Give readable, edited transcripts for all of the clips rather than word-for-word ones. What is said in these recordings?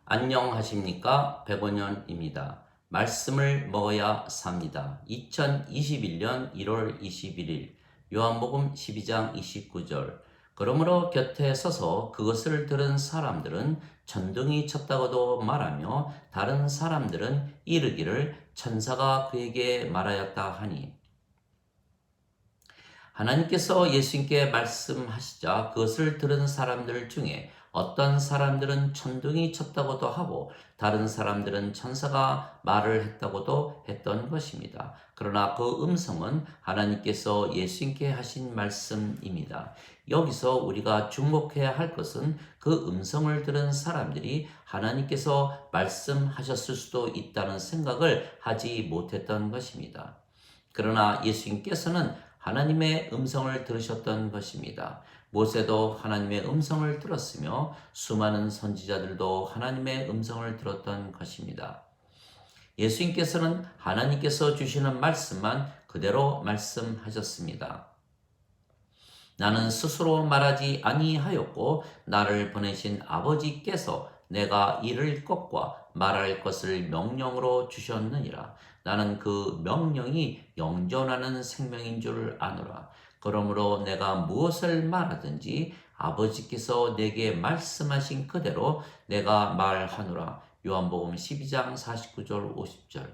안녕하십니까? 백원현입니다. 말씀을 먹어야 삽니다. 2021년 1월 21일 요한복음 12장 29절. 그러므로 곁에 서서 그것을 들은 사람들은 천둥이 쳤다고도 말하며 다른 사람들은 이르기를 천사가 그에게 말하였다 하니, 하나님께서 예수님께 말씀하시자 그것을 들은 사람들 중에 어떤 사람들은 천둥이 쳤다고도 하고 다른 사람들은 천사가 말을 했다고도 했던 것입니다. 그러나 그 음성은 하나님께서 예수님께 하신 말씀입니다. 여기서 우리가 주목해야 할 것은 그 음성을 들은 사람들이 하나님께서 말씀하셨을 수도 있다는 생각을 하지 못했던 것입니다. 그러나 예수님께서는 하나님의 음성을 들으셨던 것입니다. 모세도 하나님의 음성을 들었으며 수많은 선지자들도 하나님의 음성을 들었던 것입니다. 예수님께서는 하나님께서 주시는 말씀만 그대로 말씀하셨습니다. 나는 스스로 말하지 아니하였고 나를 보내신 아버지께서 내가 이를 것과 말할 것을 명령으로 주셨느니라. 나는 그 명령이 영존하는 생명인 줄 아노라. 그러므로 내가 무엇을 말하든지 아버지께서 내게 말씀하신 그대로 내가 말하노라. 요한복음 12장 49절 50절.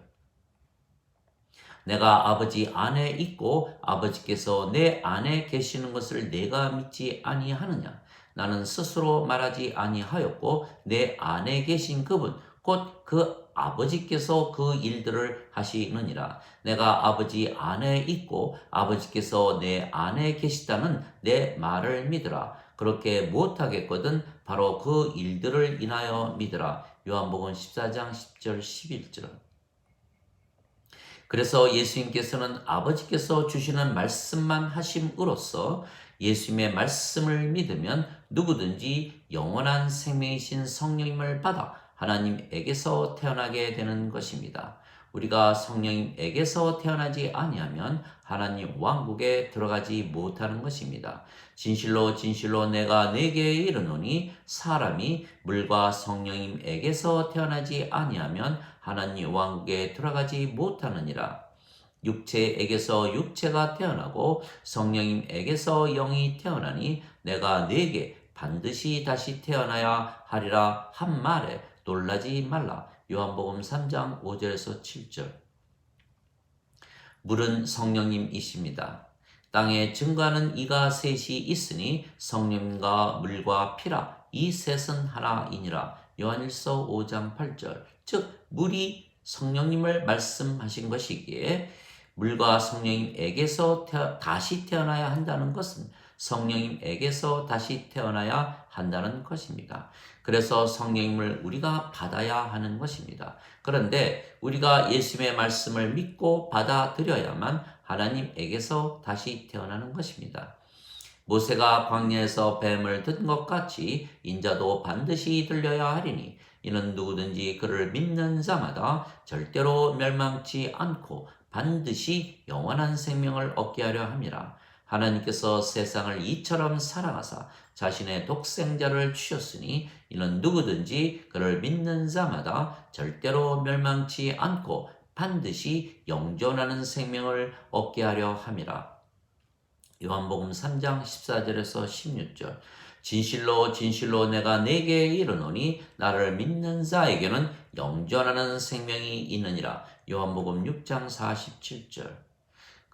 내가 아버지 안에 있고 아버지께서 내 안에 계시는 것을 내가 믿지 아니하느냐? 나는 스스로 말하지 아니하였고 내 안에 계신 그분 곧 그 아버지께서 그 일들을 하시느니라. 내가 아버지 안에 있고 아버지께서 내 안에 계시다는 내 말을 믿으라. 그렇게 못하겠거든 바로 그 일들을 인하여 믿으라. 요한복음 14장 10절 11절. 그래서 예수님께서는 아버지께서 주시는 말씀만 하심으로써 예수님의 말씀을 믿으면 누구든지 영원한 생명이신 성령님을 받아 하나님에게서 태어나게 되는 것입니다. 우리가 성령님에게서 태어나지 아니하면 하나님 왕국에 들어가지 못하는 것입니다. 진실로 진실로 내가 네게 이르노니 사람이 물과 성령님에게서 태어나지 아니하면 하나님 왕국에 들어가지 못하느니라. 육체에게서 육체가 태어나고 성령님에게서 영이 태어나니 내가 네게 반드시 다시 태어나야 하리라 한 말에 놀라지 말라. 요한복음 3장 5절에서 7절. 물은 성령님이십니다. 땅에 증거하는 이가 셋이 있으니 성령과 물과 피라. 이 셋은 하나이니라. 요한일서 5장 8절. 즉 물이 성령님을 말씀하신 것이기에 물과 성령님에게서 다시 태어나야 한다는 것은 성령님에게서 다시 태어나야 한다는 것입니다. 그래서 성령님을 우리가 받아야 하는 것입니다. 그런데 우리가 예수님의 말씀을 믿고 받아들여야만 하나님에게서 다시 태어나는 것입니다. 모세가 광야에서 뱀을 든 것 같이 인자도 반드시 들려야 하리니 이는 누구든지 그를 믿는 자마다 절대로 멸망치 않고 반드시 영원한 생명을 얻게 하려 함이라. 하나님께서 세상을 이처럼 사랑하사 자신의 독생자를 주셨으니 이는 누구든지 그를 믿는 자마다 절대로 멸망치 않고 반드시 영존하는 생명을 얻게 하려 함이라. 요한복음 3장 14절에서 16절. 진실로 진실로 내가 네게 이르노니 나를 믿는 자에게는 영존하는 생명이 있느니라. 요한복음 6장 47절.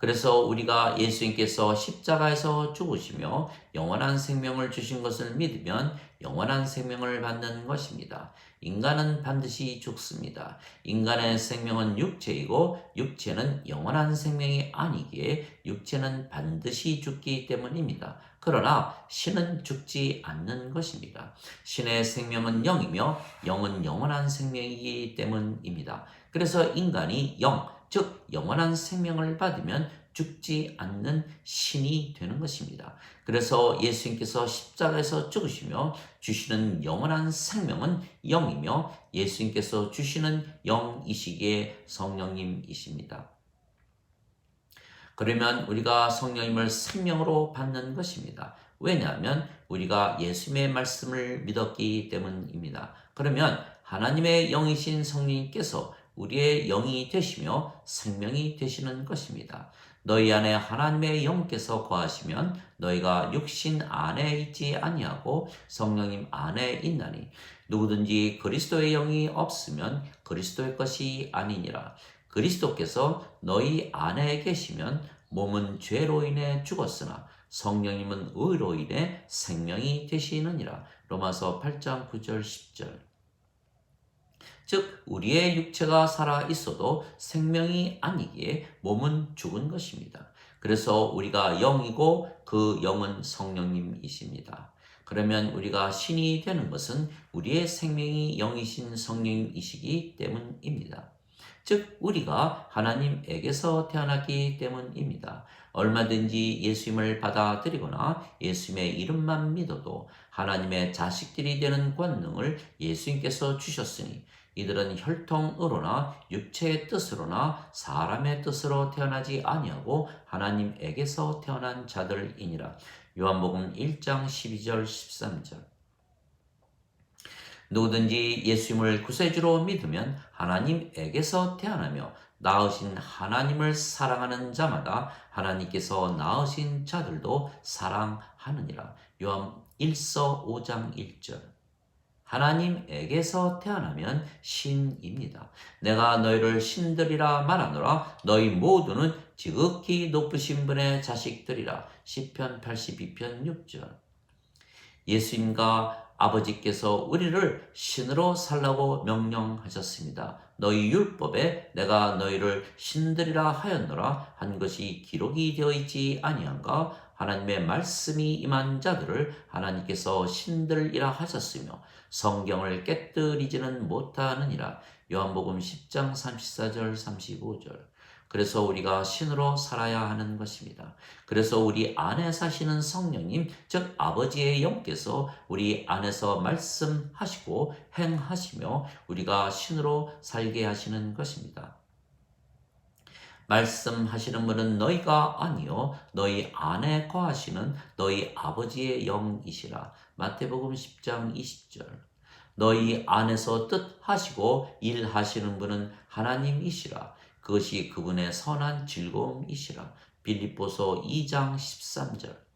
그래서 우리가 예수님께서 십자가에서 죽으시며 영원한 생명을 주신 것을 믿으면 영원한 생명을 받는 것입니다. 인간은 반드시 죽습니다. 인간의 생명은 육체이고 육체는 영원한 생명이 아니기에 육체는 반드시 죽기 때문입니다. 그러나 신은 죽지 않는 것입니다. 신의 생명은 영이며 영은 영원한 생명이기 때문입니다. 그래서 인간이 즉 영원한 생명을 받으면 죽지 않는 신이 되는 것입니다. 그래서 예수님께서 십자가에서 죽으시며 주시는 영원한 생명은 영이며 예수님께서 주시는 영이시기에 성령님이십니다. 그러면 우리가 성령님을 생명으로 받는 것입니다. 왜냐하면 우리가 예수님의 말씀을 믿었기 때문입니다. 그러면 하나님의 영이신 성령님께서 우리의 영이 되시며 생명이 되시는 것입니다. 너희 안에 하나님의 영께서 거하시면 너희가 육신 안에 있지 아니하고 성령님 안에 있나니 누구든지 그리스도의 영이 없으면 그리스도의 것이 아니니라. 그리스도께서 너희 안에 계시면 몸은 죄로 인해 죽었으나 성령님은 의로 인해 생명이 되시느니라. 로마서 8장 9절 10절. 즉 우리의 육체가 살아 있어도 생명이 아니기에 몸은 죽은 것입니다. 그래서 우리가 영이고 그 영은 성령님이십니다. 그러면 우리가 신이 되는 것은 우리의 생명이 영이신 성령이시기 때문입니다. 즉 우리가 하나님에게서 태어났기 때문입니다. 얼마든지 예수님을 받아들이거나 예수님의 이름만 믿어도 하나님의 자식들이 되는 권능을 예수님께서 주셨으니 이들은 혈통으로나 육체의 뜻으로나 사람의 뜻으로 태어나지 아니하고 하나님에게서 태어난 자들이니라. 요한복음 1장 12절 13절. 누구든지 예수님을 구세주로 믿으면 하나님에게서 태어나며 낳으신 하나님을 사랑하는 자마다 하나님께서 낳으신 자들도 사랑하느니라. 요한 1서 5장 1절. 하나님에게서 태어나면 신입니다. 내가 너희를 신들이라 말하노라. 너희 모두는 지극히 높으신 분의 자식들이라. 시편 82편 6절. 예수님과 아버지께서 우리를 신으로 살라고 명령하셨습니다. 너희 율법에 내가 너희를 신들이라 하였노라 한 것이 기록이 되어 있지 아니한가? 하나님의 말씀이 임한 자들을 하나님께서 신들이라 하셨으며 성경을 깨뜨리지는 못하느니라. 요한복음 10장 34절 35절. 그래서 우리가 신으로 살아야 하는 것입니다. 그래서 우리 안에 사시는 성령님, 즉 아버지의 영께서 우리 안에서 말씀하시고 행하시며 우리가 신으로 살게 하시는 것입니다. 말씀하시는 분은 너희가 아니요 너희 안에 거하시는 너희 아버지의 영이시라. 마태복음 10장 20절. 너희 안에서 뜻하시고 일하시는 분은 하나님이시라. 그것이 그분의 선한 즐거움이시라. 빌립보서 2장 13절.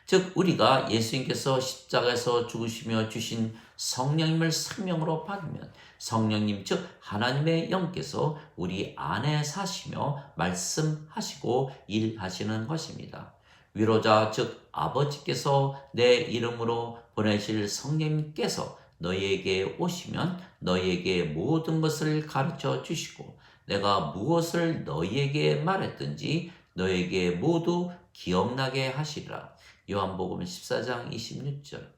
즉 우리가 예수님께서 십자가에서 죽으시며 주신 성령님을 생명으로 받으면 성령님 즉 하나님의 영께서 우리 안에 사시며 말씀하시고 일하시는 것입니다. 위로자 즉 아버지께서 내 이름으로 보내실 성령님께서 너희에게 오시면 너희에게 모든 것을 가르쳐 주시고 내가 무엇을 너희에게 말했든지 너희에게 모두 기억나게 하시리라. 요한복음 14장 26절.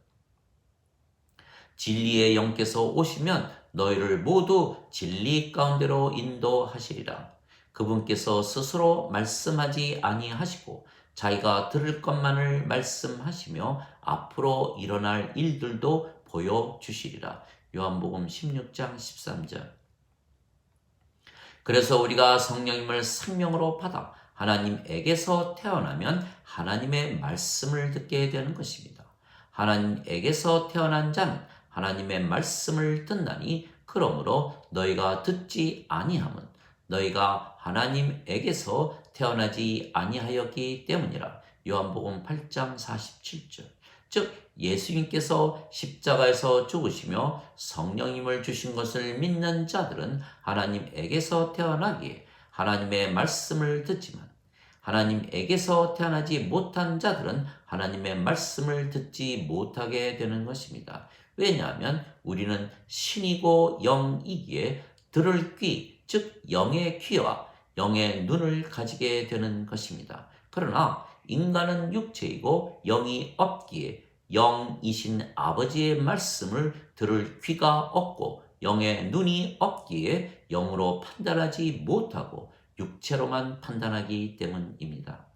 진리의 영께서 오시면 너희를 모두 진리 가운데로 인도하시리라. 그분께서 스스로 말씀하지 아니하시고 자기가 들을 것만을 말씀하시며 앞으로 일어날 일들도 보여주시리라. 요한복음 16장 13절. 그래서 우리가 성령님을 생명으로 받아 하나님에게서 태어나면 하나님의 말씀을 듣게 되는 것입니다. 하나님에게서 태어난 자는 하나님의 말씀을 듣나니 그러므로 너희가 듣지 아니함은 너희가 하나님에게서 태어나지 아니하였기 때문이라. 요한복음 8장 47절. 즉 예수님께서 십자가에서 죽으시며 성령님을 주신 것을 믿는 자들은 하나님에게서 태어나기에 하나님의 말씀을 듣지만 하나님에게서 태어나지 못한 자들은 하나님의 말씀을 듣지 못하게 되는 것입니다. 왜냐하면 우리는 신이고 영이기에 들을 귀, 즉 영의 귀와 영의 눈을 가지게 되는 것입니다. 그러나 인간은 육체이고 영이 없기에 영이신 아버지의 말씀을 들을 귀가 없고 영의 눈이 없기에 영으로 판단하지 못하고 육체로만 판단하기 때문입니다.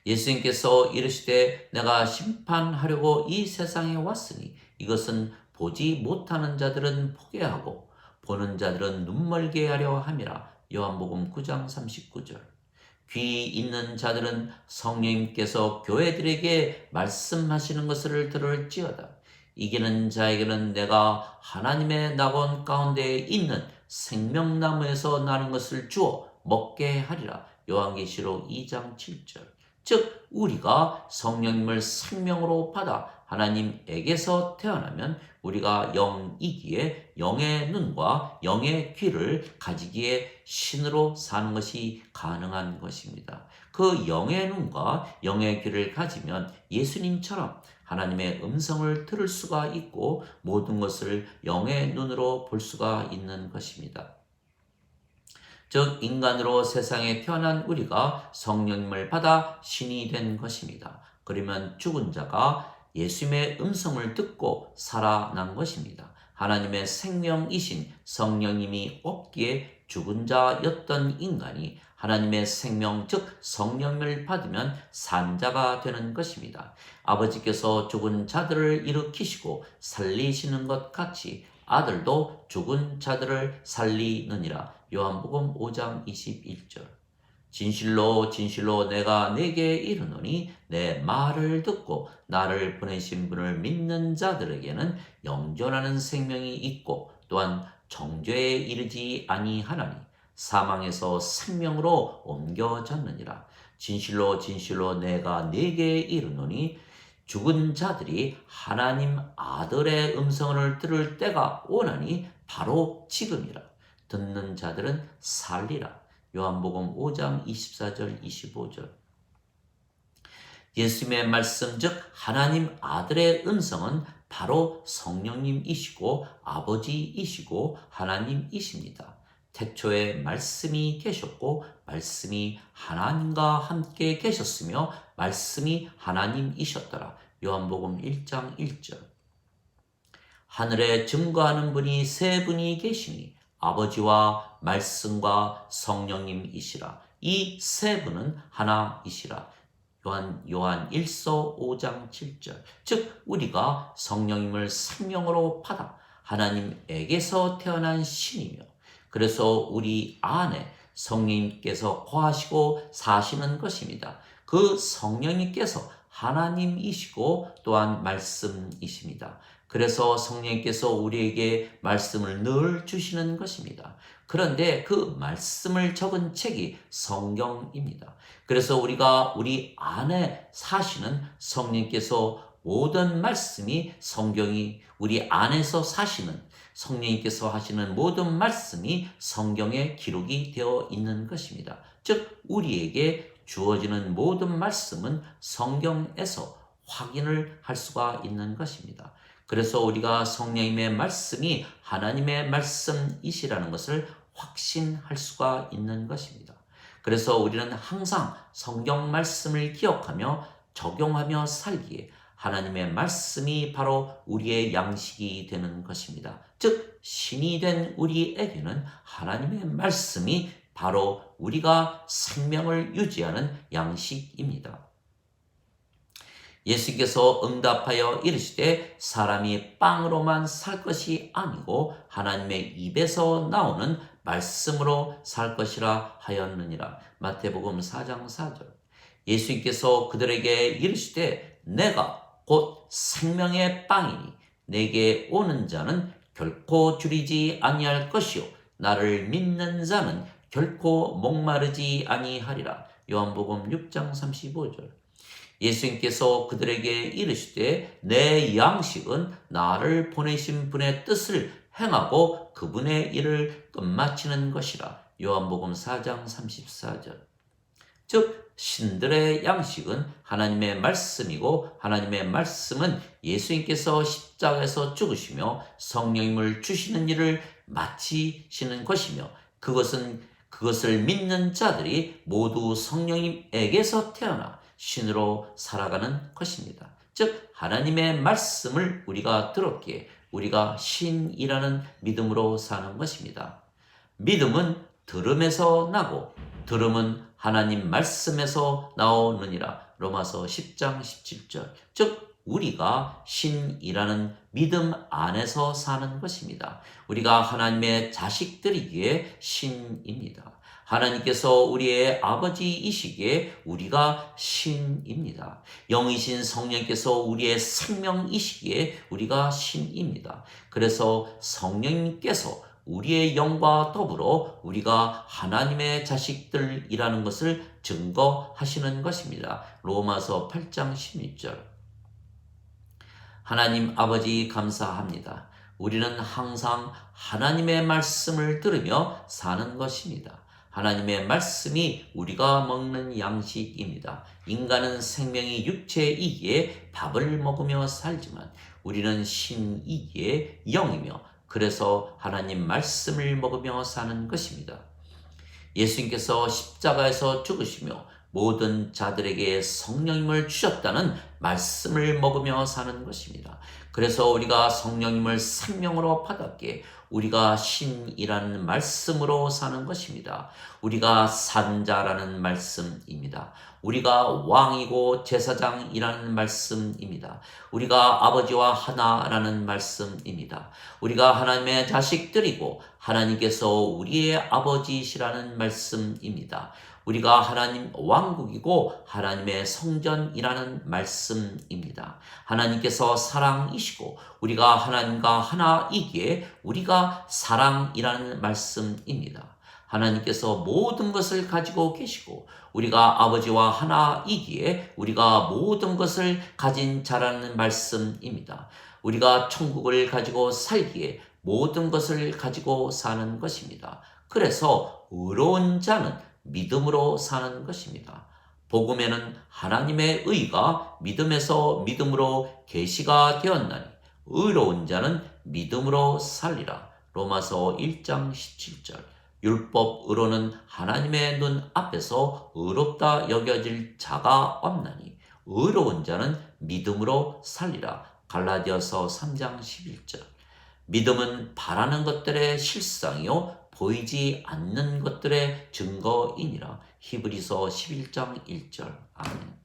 예수님께서 이르시되 내가 심판하려고 이 세상에 왔으니 이것은 보지 못하는 자들은 보게 하고 보는 자들은 눈멀게 하려 함이라. 요한복음 9장 39절. 귀 있는 자들은 성령님께서 교회들에게 말씀하시는 것을 들을지어다. 이기는 자에게는 내가 하나님의 낙원 가운데 있는 생명나무에서 나는 것을 주어 먹게 하리라. 요한계시록 2장 7절. 즉 우리가 성령님을 생명으로 받아 하나님에게서 태어나면 우리가 영이기에 영의 눈과 영의 귀를 가지기에 신으로 사는 것이 가능한 것입니다. 그 영의 눈과 영의 귀를 가지면 예수님처럼 하나님의 음성을 들을 수가 있고 모든 것을 영의 눈으로 볼 수가 있는 것입니다. 즉 인간으로 세상에 태어난 우리가 성령님을 받아 신이 된 것입니다. 그러면 죽은 자가 예수님의 음성을 듣고 살아난 것입니다. 하나님의 생명이신 성령님이 없기에 죽은 자였던 인간이 하나님의 생명 즉 성령을 받으면 산 자가 되는 것입니다. 아버지께서 죽은 자들을 일으키시고 살리시는 것 같이 아들도 죽은 자들을 살리느니라. 요한복음 5장 21절. 진실로 진실로 내가 네게 이르노니 내 말을 듣고 나를 보내신 분을 믿는 자들에게는 영존하는 생명이 있고 또한 정죄에 이르지 아니하나니 사망에서 생명으로 옮겨졌느니라. 진실로 진실로 내가 네게 이르노니 죽은 자들이 하나님 아들의 음성을 들을 때가 오나니 바로 지금이라. 듣는 자들은 살리라. 요한복음 5장 24절 25절. 예수님의 말씀 즉 하나님 아들의 음성은 바로 성령님이시고 아버지이시고 하나님이십니다. 태초에 말씀이 계셨고 말씀이 하나님과 함께 계셨으며 말씀이 하나님이셨더라. 요한복음 1장 1절. 하늘에 증거하는 분이 세 분이 계시니 아버지와 말씀과 성령님이시라. 이 세 분은 하나이시라. 요한 1서 5장 7절. 즉 우리가 성령님을 생명으로 받아 하나님에게서 태어난 신이며 그래서 우리 안에 성령님께서 거하시고 사시는 것입니다. 그 성령님께서 하나님이시고 또한 말씀이십니다. 그래서 성령님께서 우리에게 말씀을 늘 주시는 것입니다. 그런데 그 말씀을 적은 책이 성경입니다. 그래서 우리가 우리 안에 사시는 성령님께서 모든 말씀이 성경이 우리 안에서 사시는 성령님께서 하시는 모든 말씀이 성경에 기록이 되어 있는 것입니다. 즉 우리에게 주어지는 모든 말씀은 성경에서 확인을 할 수가 있는 것입니다. 그래서 우리가 성령님의 말씀이 하나님의 말씀이시라는 것을 확신할 수가 있는 것입니다. 그래서 우리는 항상 성경 말씀을 기억하며 적용하며 살기에 하나님의 말씀이 바로 우리의 양식이 되는 것입니다. 즉 신이 된 우리에게는 하나님의 말씀이 바로 우리가 생명을 유지하는 양식입니다. 예수께서 응답하여 이르시되 사람이 빵으로만 살 것이 아니고 하나님의 입에서 나오는 말씀으로 살 것이라 하였느니라. 마태복음 4장 4절. 예수께서 그들에게 이르시되 내가 곧 생명의 빵이니 내게 오는 자는 결코 줄이지 아니할 것이요 나를 믿는 자는 결코 목마르지 아니하리라. 요한복음 6장 35절. 예수님께서 그들에게 이르시되 내 양식은 나를 보내신 분의 뜻을 행하고 그분의 일을 끝마치는 것이라. 요한복음 4장 34절. 즉 신들의 양식은 하나님의 말씀이고 하나님의 말씀은 예수님께서 십자가에서 죽으시며 성령님을 주시는 일을 마치시는 것이며 그것을 믿는 자들이 모두 성령님에게서 태어나 신으로 살아가는 것입니다. 즉 하나님의 말씀을 우리가 들었기에 우리가 신이라는 믿음으로 사는 것입니다. 믿음은 들음에서 나고 들음은 하나님 말씀에서 나오느니라. 로마서 10장 17절. 즉 우리가 신이라는 믿음 안에서 사는 것입니다. 우리가 하나님의 자식들이기에 신입니다. 하나님께서 우리의 아버지이시기에 우리가 신입니다. 영이신 성령께서 우리의 생명이시기에 우리가 신입니다. 그래서 성령님께서 우리의 영과 더불어 우리가 하나님의 자식들이라는 것을 증거하시는 것입니다. 로마서 8장 16절. 하나님 아버지 감사합니다. 우리는 항상 하나님의 말씀을 들으며 사는 것입니다. 하나님의 말씀이 우리가 먹는 양식입니다. 인간은 생명이 육체이기에 밥을 먹으며 살지만 우리는 신이기에 영이며 그래서 하나님 말씀을 먹으며 사는 것입니다. 예수님께서 십자가에서 죽으시며 모든 자들에게 성령님을 주셨다는 말씀을 먹으며 사는 것입니다. 그래서 우리가 성령님을 생명으로 받았기에 우리가 신이라는 말씀으로 사는 것입니다. 우리가 산자라는 말씀입니다. 우리가 왕이고 제사장이라는 말씀입니다. 우리가 아버지와 하나라는 말씀입니다. 우리가 하나님의 자식들이고 하나님께서 우리의 아버지시라는 말씀입니다. 우리가 하나님 왕국이고 하나님의 성전이라는 말씀입니다. 하나님께서 사랑이시고 우리가 하나님과 하나이기에 우리가 사랑이라는 말씀입니다. 하나님께서 모든 것을 가지고 계시고 우리가 아버지와 하나이기에 우리가 모든 것을 가진 자라는 말씀입니다. 우리가 천국을 가지고 살기에 모든 것을 가지고 사는 것입니다. 그래서 의로운 자는 믿음으로 사는 것입니다. 복음에는 하나님의 의가 믿음에서 믿음으로 계시가 되었나니 의로운 자는 믿음으로 살리라. 로마서 1장 17절. 율법으로는 하나님의 눈 앞에서 의롭다 여겨질 자가 없나니 의로운 자는 믿음으로 살리라. 갈라디아서 3장 11절. 믿음은 바라는 것들의 실상이요 보이지 않는 것들의 증거이니라. 히브리서 11장 1절. 아멘.